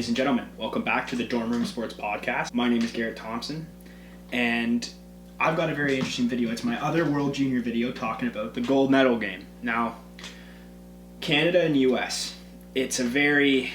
Ladies and gentlemen, welcome back to the Dorm Room Sports Podcast. My name is Garrett Thompson, and I've got a very interesting video. It's my other World Junior video talking about the gold medal game. Now, Canada and US, it's a very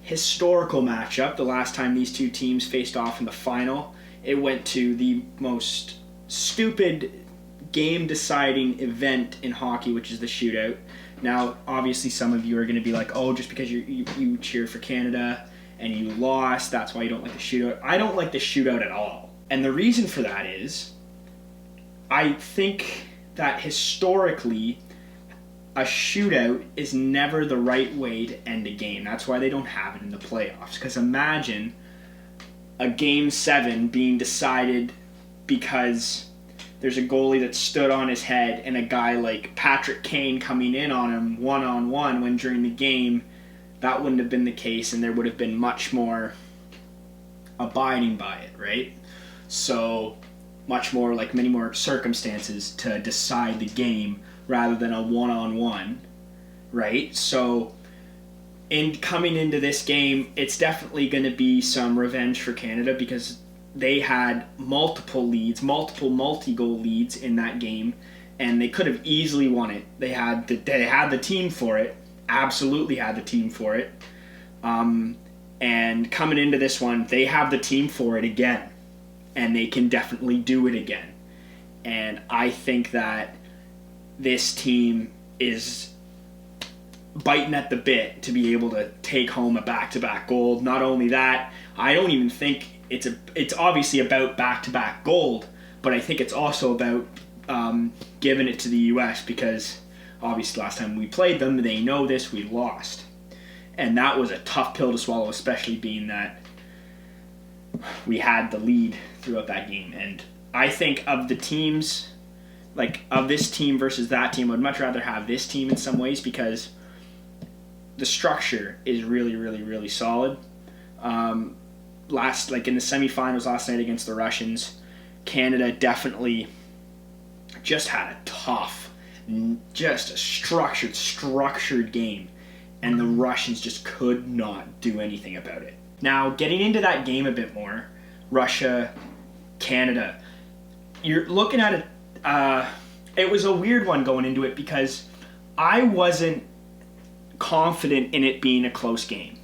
historical matchup. The last time these two teams faced off in the final, it went to the most stupid game-deciding event in hockey, which is the shootout. Now, obviously, some of you are going to be like, oh, just because you cheer for Canada and you lost, that's why you don't like the shootout. I don't like the shootout at all. And the reason for that is, I think that historically, a shootout is never the right way to end a game. That's why they don't have it in the playoffs. Because imagine a Game 7 being decided because there's a goalie that stood on his head and a guy like Patrick Kane coming in on him one-on-one when during the game that wouldn't have been the case, and there would have been much more abiding by it, right? So much more, like many more circumstances to decide the game rather than a one-on-one, right? So in coming into this game, it's definitely going to be some revenge for Canada because they had multiple leads, multiple multi-goal leads in that game, and they could have easily won it. They had the team for it, absolutely had the team for it. And coming into this one, they have the team for it again, and they can definitely do it again. And I think that this team is biting at the bit to be able to take home a back-to-back gold. Not only that, I don't even think it's obviously about back-to-back gold, but I think it's also about giving it to the U.S. because obviously last time we played them, they know this, we lost. And that was a tough pill to swallow, especially being that we had the lead throughout that game. And I think of the teams, like of this team versus that team, I'd much rather have this team in some ways because the structure is really, really, really solid. Like in the semifinals last night against the Russians, Canada definitely just had a tough, just a structured game, and the Russians just could not do anything about it. Now, getting into that game a bit more, Russia, Canada, you're looking at it, it was a weird one going into it because I wasn't confident in it being a close game.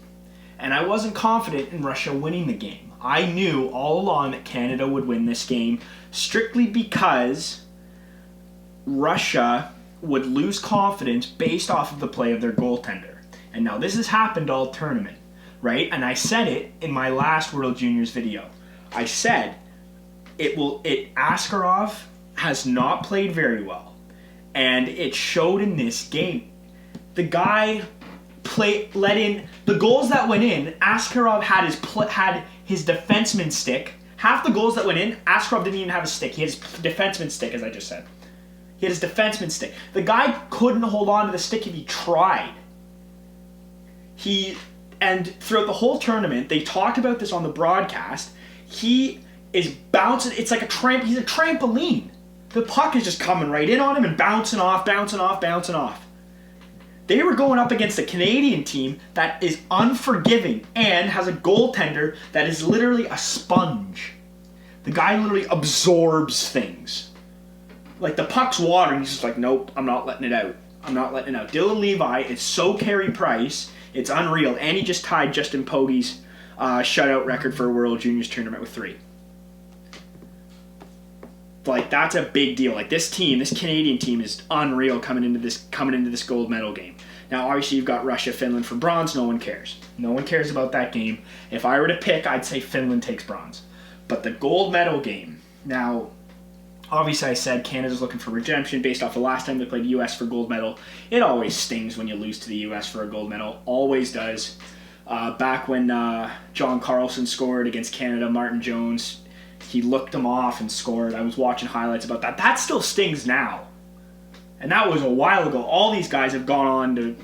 And I wasn't confident in Russia winning the game. I knew all along that Canada would win this game strictly because Russia would lose confidence based off of the play of their goaltender. And now this has happened all tournament, right? And I said it in my last World Juniors video. I said Askarov has not played very well. And it showed in this game. The guy let in the goals that went in. Askarov had his defenseman stick. Half the goals that went in, Askarov didn't even have a stick. He had his defenseman stick, as I just said. He had his defenseman stick. The guy couldn't hold on to the stick if he tried. And throughout the whole tournament, they talked about this on the broadcast. He is bouncing. It's like he's a trampoline. The puck is just coming right in on him and bouncing off. They were going up against a Canadian team that is unforgiving and has a goaltender that is literally a sponge. The guy literally absorbs things. Like the puck's water, and he's just like, nope, I'm not letting it out. Dylan Levi is so Carey Price, it's unreal. And he just tied Justin Pogge's shutout record for a World Juniors tournament with 3. Like, that's a big deal. Like, this Canadian team is unreal coming into this gold medal game. Now, obviously, you've got Russia, Finland for bronze. No one cares. No one cares about that game. If I were to pick, I'd say Finland takes bronze. But the gold medal game, now, obviously I said Canada's looking for redemption based off the last time they played U.S. for gold medal. It always stings when you lose to the U.S. for a gold medal. Always does. Back when John Carlson scored against Canada, Martin Jones, he looked him off and scored. I was watching highlights about that. That still stings now. And that was a while ago. All these guys have gone on to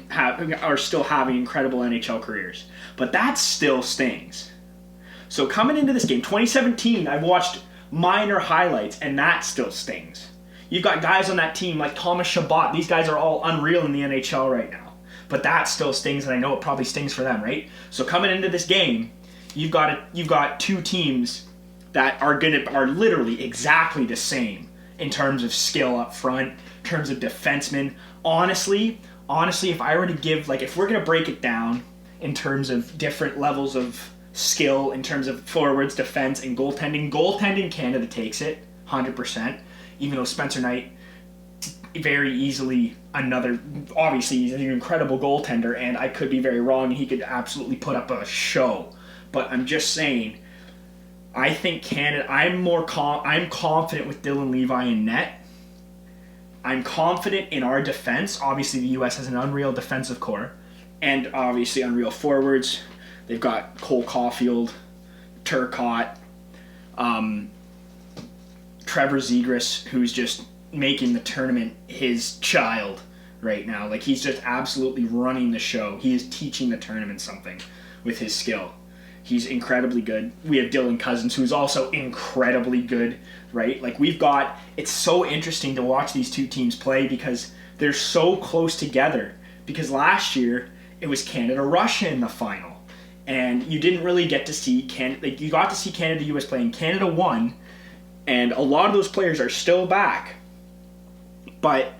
are still having incredible NHL careers. But that still stings. So coming into this game, 2017, I've watched minor highlights, and that still stings. You've got guys on that team like Thomas Chabot. These guys are all unreal in the NHL right now. but that still stings, and I know it probably stings for them, right? So coming into this game, you've got two teams that are literally exactly the same in terms of skill up front, in terms of defensemen. Honestly, if I were to give, like, if we're gonna break it down in terms of different levels of skill, in terms of forwards, defense, and goaltending, Canada takes it 100%. Even though Spencer Knight, very easily obviously he's an incredible goaltender, and I could be very wrong, and he could absolutely put up a show. But I'm just saying, I think Canada. I'm confident with Dylan Levi in net. I'm confident in our defense. Obviously, the U.S. has an unreal defensive core, and obviously unreal forwards. They've got Cole Caulfield, Turcotte, Trevor Zegras, who's just making the tournament his child right now. Like, he's just absolutely running the show. He is teaching the tournament something with his skill. He's incredibly good. We have Dylan Cousins, who's also incredibly good, right? Like, it's so interesting to watch these two teams play because they're so close together. Because last year, it was Canada-Russia in the final. And you didn't really get to see you got to see Canada-US play, and Canada won, and a lot of those players are still back. But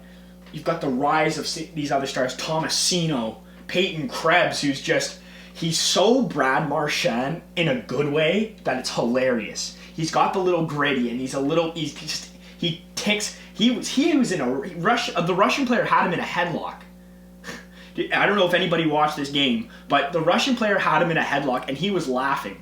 you've got the rise of these other stars, Tomasino, Peyton Krebs, he's so Brad Marchand in a good way that it's hilarious. He's got the little gritty, and he was in the Russian player had him in a headlock. I don't know if anybody watched this game, but the Russian player had him in a headlock, and he was laughing.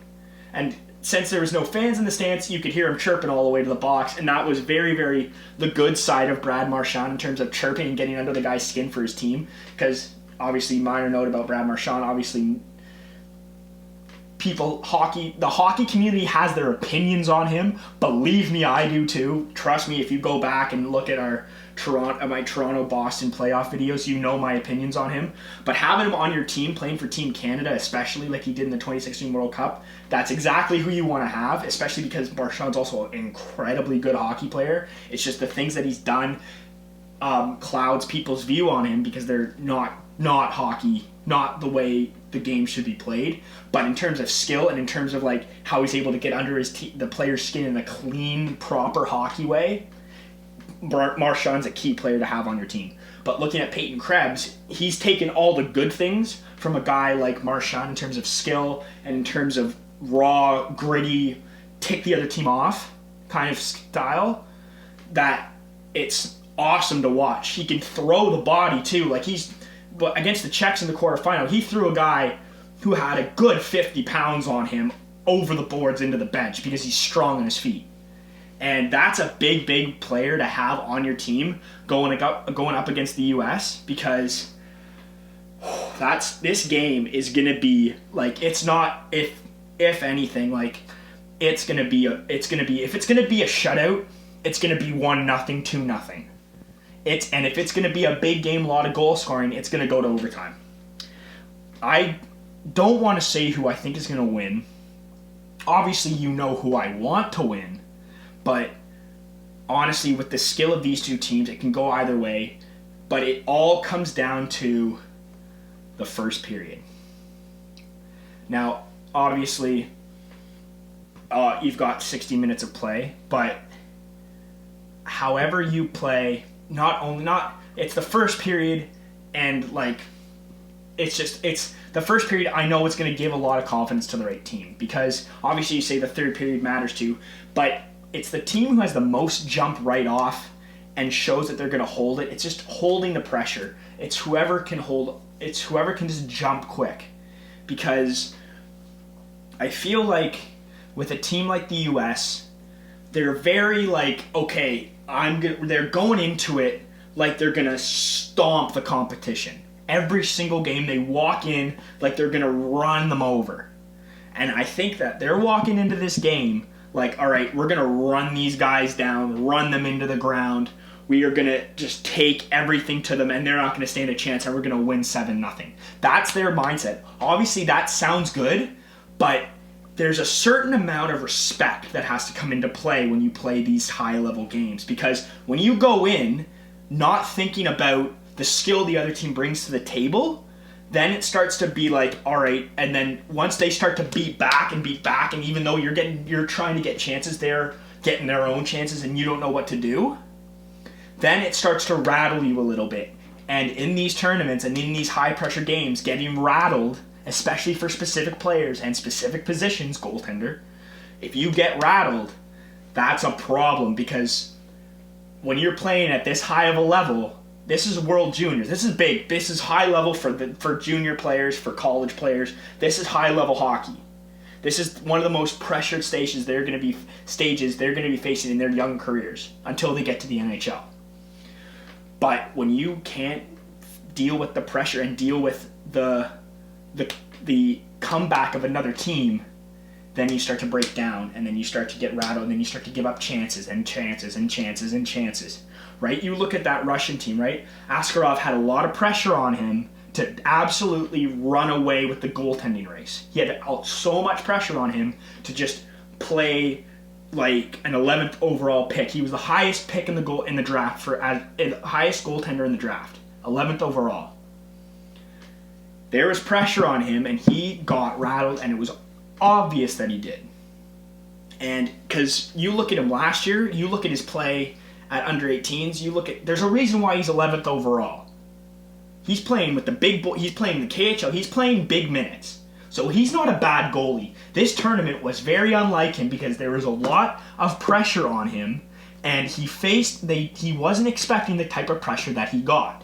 And since there was no fans in the stands, you could hear him chirping all the way to the box, and that was very, very the good side of Brad Marchand in terms of chirping and getting under the guy's skin for his team. Because, obviously, minor note about Brad Marchand, obviously, the hockey community has their opinions on him. Believe me, I do too. Trust me, if you go back and look at my Toronto-Boston playoff videos, you know my opinions on him. But having him on your team, playing for Team Canada, especially like he did in the 2016 World Cup, that's exactly who you want to have, especially because Marchand's also an incredibly good hockey player. It's just the things that he's done clouds people's view on him because they're not hockey, not the way the game should be played. But in terms of skill and in terms of like how he's able to get under the player's skin in a clean, proper hockey way, Marchand's a key player to have on your team. But looking at Peyton Krebs, he's taken all the good things from a guy like Marchand in terms of skill and in terms of raw, gritty, tick the other team off kind of style, that it's awesome to watch. He can throw the body too. But against the Czechs in the quarterfinal, he threw a guy who had a good 50 pounds on him over the boards into the bench because he's strong on his feet. And that's a big, big player to have on your team going up against the U.S. because this game is going to be like, it's not, if anything, like if it's going to be a shutout, it's going to be 1-0, 2-0. And if it's going to be a big game, a lot of goal scoring, it's going to go to overtime. I don't want to say who I think is going to win. Obviously, you know who I want to win. But honestly, with the skill of these two teams, it can go either way. But it all comes down to the first period. Now, obviously, you've got 60 minutes of play. But however you play, it's the first period, and like, it's the first period. I know it's going to give a lot of confidence to the right team because obviously you say the third period matters too, but it's the team who has the most jump right off and shows that they're going to hold it. It's just holding the pressure. It's whoever can just jump quick, because I feel like with a team like the U.S., they're very like, okay, they're going into it like they're going to stomp the competition. Every single game they walk in like they're going to run them over. And I think that they're walking into this game like, all right, we're going to run these guys down, run them into the ground. We are going to just take everything to them, and they're not going to stand a chance, and we're going to win 7-0. That's their mindset. Obviously, that sounds good, but there's a certain amount of respect that has to come into play when you play these high-level games, because when you go in not thinking about the skill the other team brings to the table, then it starts to be like, all right, and then once they start to beat back, and even though you're trying to get chances, they're getting their own chances, and you don't know what to do, then it starts to rattle you a little bit. And in these tournaments and in these high-pressure games, getting rattled, especially for specific players and specific positions, goaltender, if you get rattled, that's a problem, because when you're playing at this high of a level, this is World Juniors. This is big. This is high level for junior players, for college players. This is high level hockey. This is one of the most pressured stages they're going to be facing in their young careers until they get to the NHL. But when you can't deal with the pressure and deal with the comeback of another team, then you start to break down, and then you start to get rattled, and then you start to give up chances and chances and chances and chances. Right? You look at that Russian team, right? Askarov had a lot of pressure on him to absolutely run away with the goaltending race. He had so much pressure on him to just play like an 11th overall pick. He was the highest pick in the draft highest goaltender in the draft, 11th overall. There was pressure on him, and he got rattled, and it was obvious that he did. And because you look at him last year, you look at his play at under 18s, there's a reason why he's 11th overall. He's playing with the big boy. He's playing the KHL. He's playing big minutes. So he's not a bad goalie. This tournament was very unlike him because there was a lot of pressure on him, and he wasn't expecting the type of pressure that he got.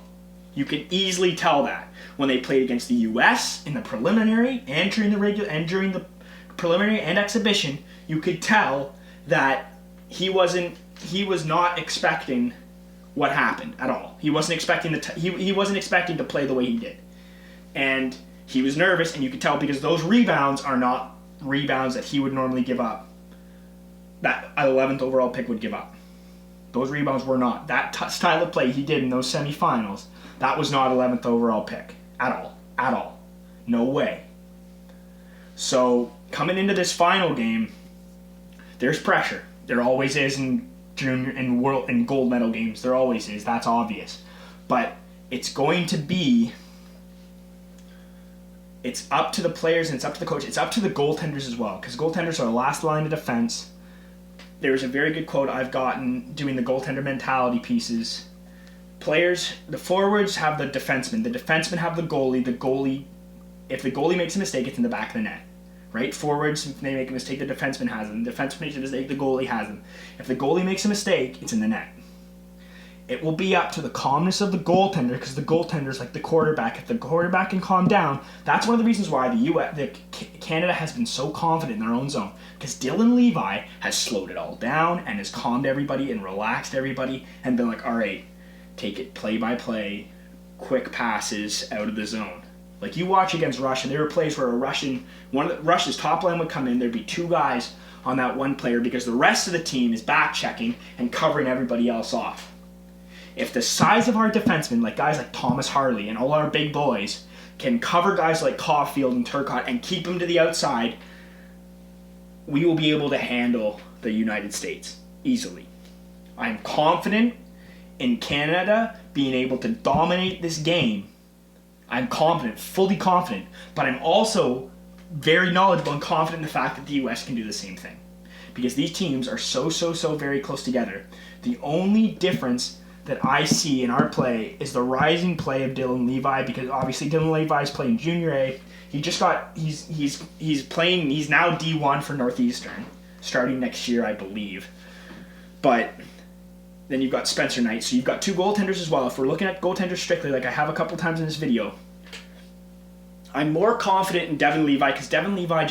You can easily tell that when they played against the U.S. in the preliminary and during the preliminary and exhibition. You could tell that he was not expecting what happened at all. He wasn't expecting he wasn't expecting to play the way he did, and he was nervous. And you could tell because those rebounds are not rebounds that he would normally give up. That an 11th overall pick would give up. Those rebounds were not that style of play he did in those semifinals. That was not 11th overall pick at all. No way. So coming into this final game, there's pressure. There always is in junior and world and gold medal games. There always is. That's obvious. But it's going to be. It's up to the players and it's up to the coach. It's up to the goaltenders as well, because goaltenders are the last line of defense. There's a very good quote I've gotten doing the goaltender mentality pieces. Players, the forwards have the defenseman. The defensemen have the goalie. The goalie, if the goalie makes a mistake, it's in the back of the net. Right? Forwards, if they make a mistake, the defenseman has them. The defenseman makes a mistake, the goalie has them. If the goalie makes a mistake, it's in the net. It will be up to the calmness of the goaltender, because the goaltender's like the quarterback. If the quarterback can calm down, that's one of the reasons why Canada has been so confident in their own zone, because Dylan Levi has slowed it all down and has calmed everybody and relaxed everybody and been like, all right, take it play by play, quick passes out of the zone. Like you watch against Russia, there were plays where one of Russia's top line would come in, there'd be two guys on that one player because the rest of the team is back checking and covering everybody else off. If the size of our defensemen, like guys like Thomas Harley and all our big boys, can cover guys like Caulfield and Turcotte and keep them to the outside, we will be able to handle the United States easily. I'm confident in Canada being able to dominate this game. I'm confident, fully confident, but I'm also very knowledgeable and confident in the fact that the U.S. can do the same thing. Because these teams are so very close together. The only difference that I see in our play is the rising play of Dylan Levi, because obviously Dylan Levi is playing Junior A. He's now D1 for Northeastern, starting next year, I believe. But then you've got Spencer Knight, so you've got two goaltenders as well. If we're looking at goaltenders strictly, like I have a couple times in this video, I'm more confident in Devin Levi, because Devin Levi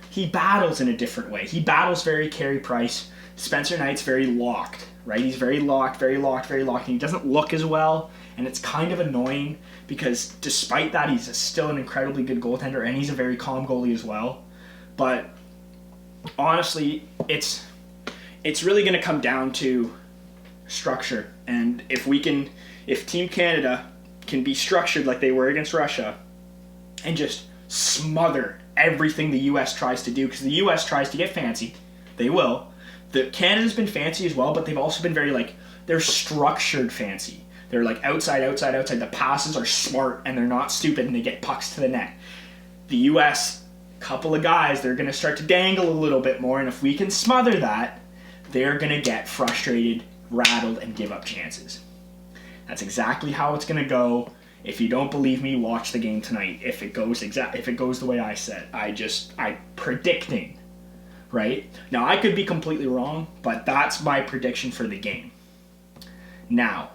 he battles in a different way. He battles very Carey Price. Spencer Knight's very locked, right? He's very locked, and he doesn't look as well, and it's kind of annoying because despite that, he's still an incredibly good goaltender, and he's a very calm goalie as well. But honestly, it's really going to come down to structure, and if Team Canada can be structured like they were against Russia and just smother everything the U.S. tries to do, because the U.S. tries to get fancy, they will. Canada's been fancy as well, but they've also been very they're structured fancy. They're like outside. The passes are smart and they're not stupid and they get pucks to the net. The U.S., couple of guys, they're going to start to dangle a little bit more, and if we can smother that, they're going to get frustrated, rattled, and give up chances. That's exactly how it's going to go. If you don't believe me, watch the game tonight. If it goes the way I said, I'm predicting, right? Now I could be completely wrong, but that's my prediction for the game. Now,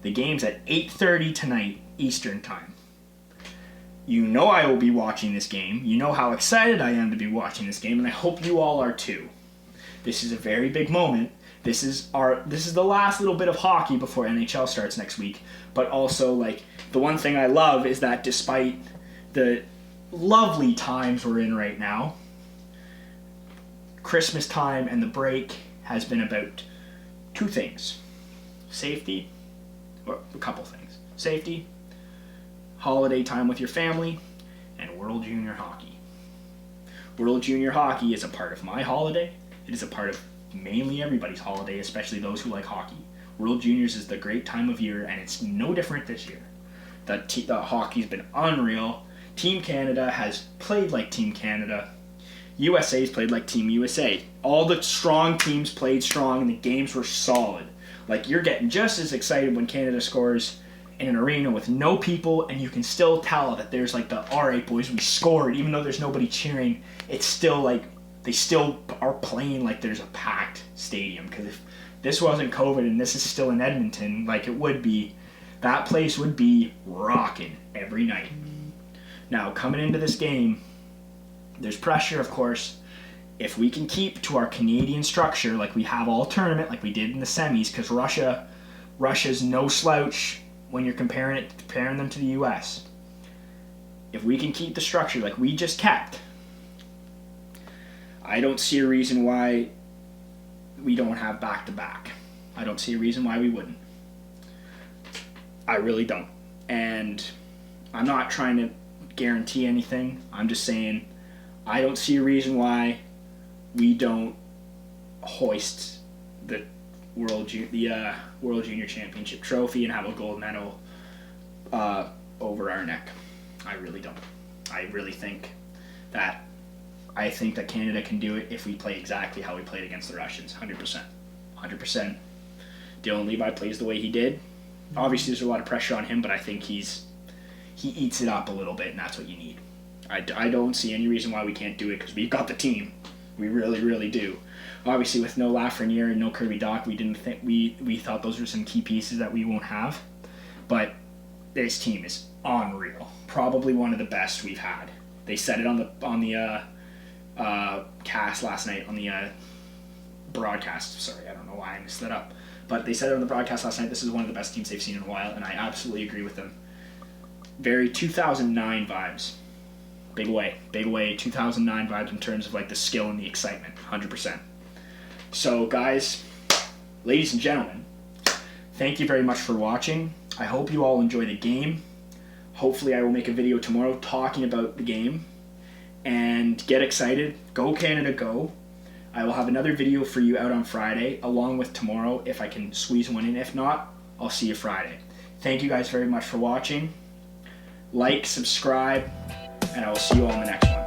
the game's at 8:30 tonight Eastern Time. You know I will be watching this game. You know how excited I am to be watching this game, and I hope you all are too. This is a very big moment. This is the last little bit of hockey before NHL starts next week. But also, like, the one thing I love is that despite the lovely times we're in right now, Christmas time and the break has been about two things. Safety, or a couple things. Safety, holiday time with your family, and World Junior Hockey. World Junior Hockey is a part of my holiday. It is a part of mainly everybody's holiday, especially those who like hockey. World Juniors is the great time of year, and it's no different this year. The hockey's been unreal. Team Canada has played like Team Canada. USA's played like Team USA. All the strong teams played strong, and the games were solid. Like, you're getting just as excited when Canada scores in an arena with no people, and you can still tell that there's like the alright boys, we scored, even though there's nobody cheering. It's still like they still are playing like there's a packed stadium, because if this wasn't COVID and this is still in Edmonton like it would be, that place would be rocking every night. Now, coming into this game, there's pressure, of course. If we can keep to our Canadian structure like we have all tournament, like we did in the semis, because Russia's no slouch when you're comparing them to the U.S. If we can keep the structure like we just kept, I don't see a reason why we don't have back-to-back. I don't see a reason why we wouldn't. I really don't. And I'm not trying to guarantee anything. I'm just saying I don't see a reason why we don't hoist the World Junior Championship trophy and have a gold medal over our neck. I really don't. I think that Canada can do it if we play exactly how we played against the Russians. 100%. Dylan Levi plays the way he did. Obviously, there's a lot of pressure on him, but I think he eats it up a little bit, and that's what you need. I don't see any reason why we can't do it, because we've got the team. We really, really do. Obviously, with no Lafreniere and no Kirby Dach, we thought those were some key pieces that we won't have. But this team is unreal. Probably one of the best we've had. They said it on the cast last night, on the broadcast. Sorry, I don't know why I messed that up. But they said it on the broadcast last night. This is one of the best teams they've seen in a while, and I absolutely agree with them. Very 2009 vibes. Big way, 2009 vibes in terms of like the skill and the excitement, 100%. So guys, ladies and gentlemen, thank you very much for watching. I hope you all enjoy the game. Hopefully I will make a video tomorrow talking about the game. And get excited. Go Canada, go. I will have another video for you out on Friday, along with tomorrow, if I can squeeze one in. If not, I'll see you Friday. Thank you guys very much for watching. Like, subscribe, and I will see you all in the next one.